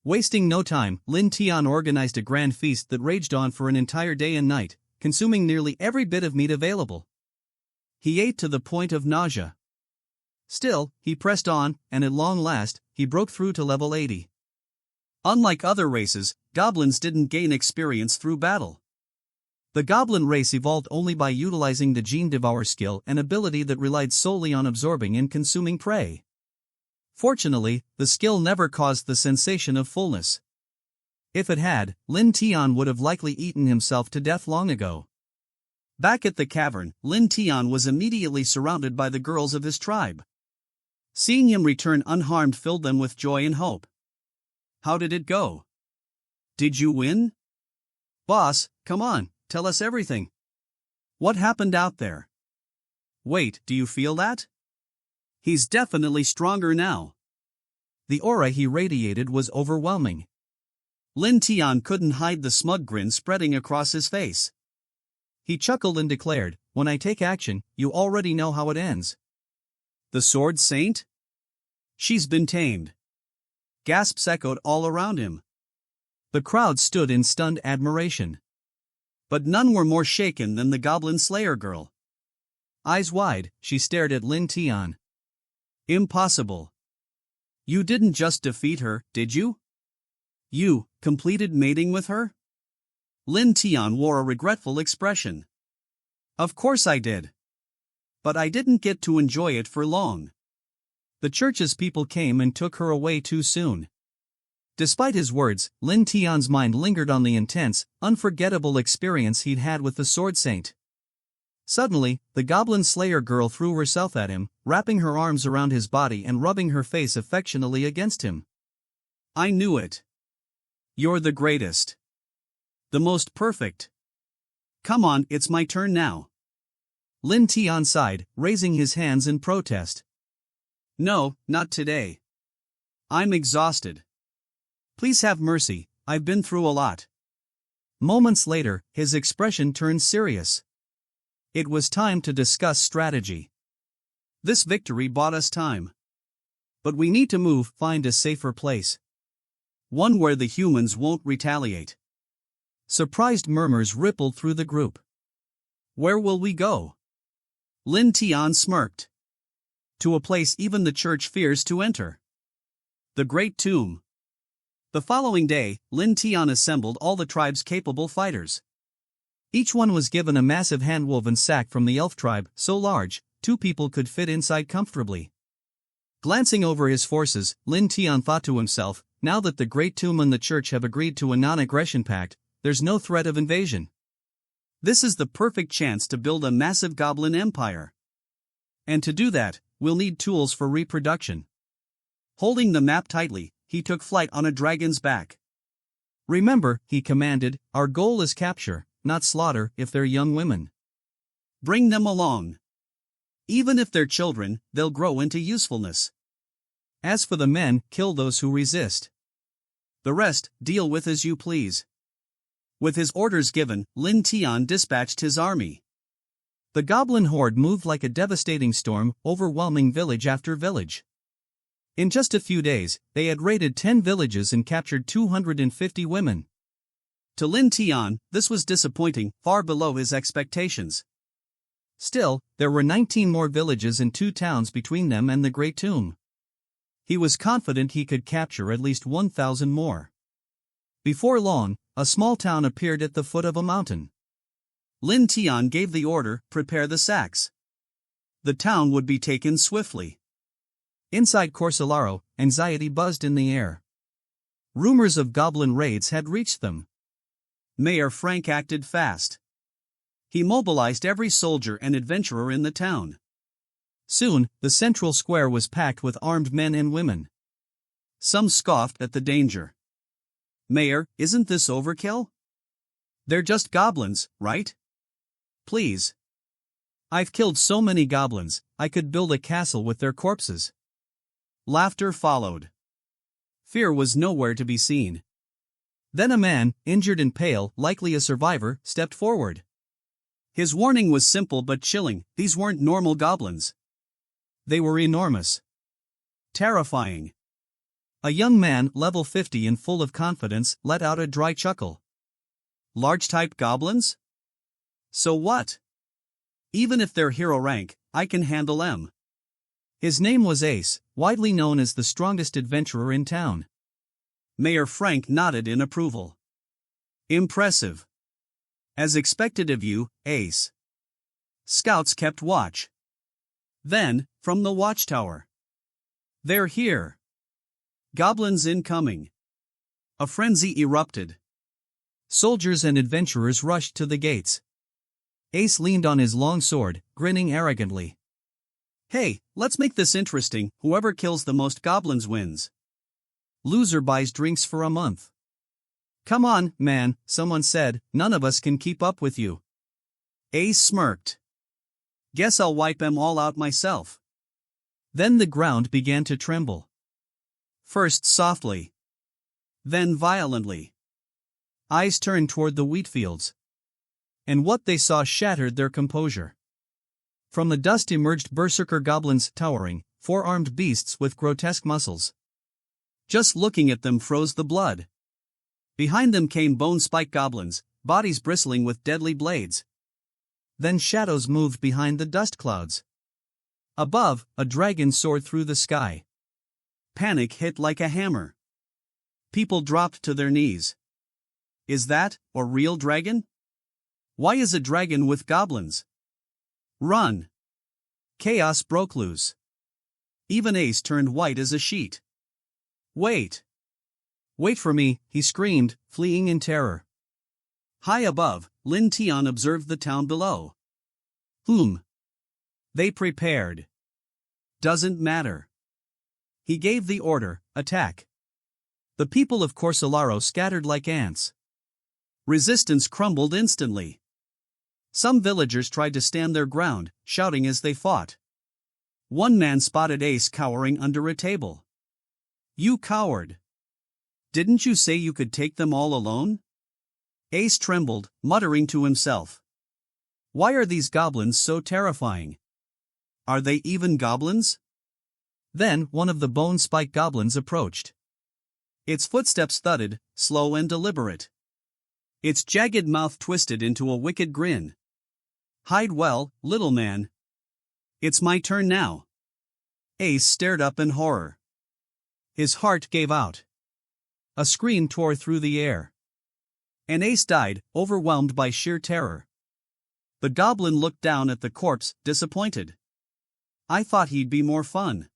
Wasting no time, Lin Tian organized a grand feast that raged on for an entire day and night, consuming nearly every bit of meat available. He ate to the point of nausea. Still, he pressed on, and at long last, he broke through to level 80. Unlike other races, goblins didn't gain experience through battle. The goblin race evolved only by utilizing the gene devour skill, an ability that relied solely on absorbing and consuming prey. Fortunately, the skill never caused the sensation of fullness. If it had, Lin Tian would have likely eaten himself to death long ago. Back at the cavern, Lin Tian was immediately surrounded by the girls of his tribe. Seeing him return unharmed filled them with joy and hope. How did it go? Did you win? Boss, come on, tell us everything. What happened out there? Wait, do you feel that? He's definitely stronger now. The aura he radiated was overwhelming. Lin Tian couldn't hide the smug grin spreading across his face. He chuckled and declared, "When I take action, you already know how it ends." The Sword Saint? She's been tamed. Gasps echoed all around him. The crowd stood in stunned admiration. But none were more shaken than the Goblin Slayer girl. Eyes wide, she stared at Lin Tian. Impossible. You didn't just defeat her, did you? You completed mating with her? Lin Tian wore a regretful expression. Of course I did. But I didn't get to enjoy it for long. The church's people came and took her away too soon. Despite his words, Lin Tian's mind lingered on the intense, unforgettable experience he'd had with the Sword Saint. Suddenly, the Goblin Slayer girl threw herself at him, wrapping her arms around his body and rubbing her face affectionately against him. I knew it. You're the greatest. The most perfect. Come on, it's my turn now. Lin Tian sighed, raising his hands in protest. No, not today. I'm exhausted. Please have mercy, I've been through a lot. Moments later, his expression turned serious. It was time to discuss strategy. This victory bought us time. But we need to find a safer place. One where the humans won't retaliate. Surprised murmurs rippled through the group. Where will we go? Lin Tian smirked. To a place even the church fears to enter. The Great Tomb. The following day, Lin Tian assembled all the tribe's capable fighters. Each one was given a massive hand-woven sack from the elf tribe, so large, 2 people could fit inside comfortably. Glancing over his forces, Lin Tian thought to himself, now that the Great Tomb and the church have agreed to a non-aggression pact, there's no threat of invasion. This is the perfect chance to build a massive goblin empire. And to do that, we'll need tools for reproduction. Holding the map tightly, he took flight on a dragon's back. Remember, he commanded, our goal is capture, not slaughter if they're young women. Bring them along. Even if they're children, they'll grow into usefulness. As for the men, kill those who resist. The rest, deal with as you please. With his orders given, Lin Tian dispatched his army. The goblin horde moved like a devastating storm, overwhelming village after village. In just a few days, they had raided 10 villages and captured 250 women. To Lin Tian, this was disappointing, far below his expectations. Still, there were 19 more villages and 2 towns between them and the Great Tomb. He was confident he could capture at least 1,000 more. Before long, a small town appeared at the foot of a mountain. Lin Tian gave the order, prepare the sacks. The town would be taken swiftly. Inside Corsolaro, anxiety buzzed in the air. Rumors of goblin raids had reached them. Mayor Frank acted fast. He mobilized every soldier and adventurer in the town. Soon, the central square was packed with armed men and women. Some scoffed at the danger. Mayor, isn't this overkill? They're just goblins, right? Please. I've killed so many goblins, I could build a castle with their corpses. Laughter followed. Fear was nowhere to be seen. Then a man, injured and pale, likely a survivor, stepped forward. His warning was simple but chilling, these weren't normal goblins. They were enormous. Terrifying. A young man, level 50 and full of confidence, let out a dry chuckle. Large-type goblins? So what? Even if they're hero rank, I can handle them. His name was Ace, widely known as the strongest adventurer in town. Mayor Frank nodded in approval. Impressive. As expected of you, Ace. Scouts kept watch. Then, from the watchtower. They're here. Goblins incoming. A frenzy erupted. Soldiers and adventurers rushed to the gates. Ace leaned on his long sword, grinning arrogantly. Hey, let's make this interesting. Whoever kills the most goblins wins. Loser buys drinks for a month. Come on, man, someone said, none of us can keep up with you. Ace smirked. Guess I'll wipe them all out myself. Then the ground began to tremble. First softly. Then violently. Eyes turned toward the wheat fields. And what they saw shattered their composure. From the dust emerged berserker goblins, towering, four-armed beasts with grotesque muscles. Just looking at them froze the blood. Behind them came bone-spike goblins, bodies bristling with deadly blades. Then shadows moved behind the dust clouds. Above, a dragon soared through the sky. Panic hit like a hammer. People dropped to their knees. Is that a real dragon? Why is a dragon with goblins? Run! Chaos broke loose. Even Ace turned white as a sheet. Wait! Wait for me, he screamed, fleeing in terror. High above, Lin Tian observed the town below. They prepared. Doesn't matter. He gave the order, attack. The people of Corsolaro scattered like ants. Resistance crumbled instantly. Some villagers tried to stand their ground, shouting as they fought. One man spotted Ace cowering under a table. You coward! Didn't you say you could take them all alone? Ace trembled, muttering to himself. Why are these goblins so terrifying? Are they even goblins? Then one of the bone-spike goblins approached. Its footsteps thudded, slow and deliberate. Its jagged mouth twisted into a wicked grin. Hide well, little man. It's my turn now. Ace stared up in horror. His heart gave out. A scream tore through the air. And Ace died, overwhelmed by sheer terror. The goblin looked down at the corpse, disappointed. I thought he'd be more fun.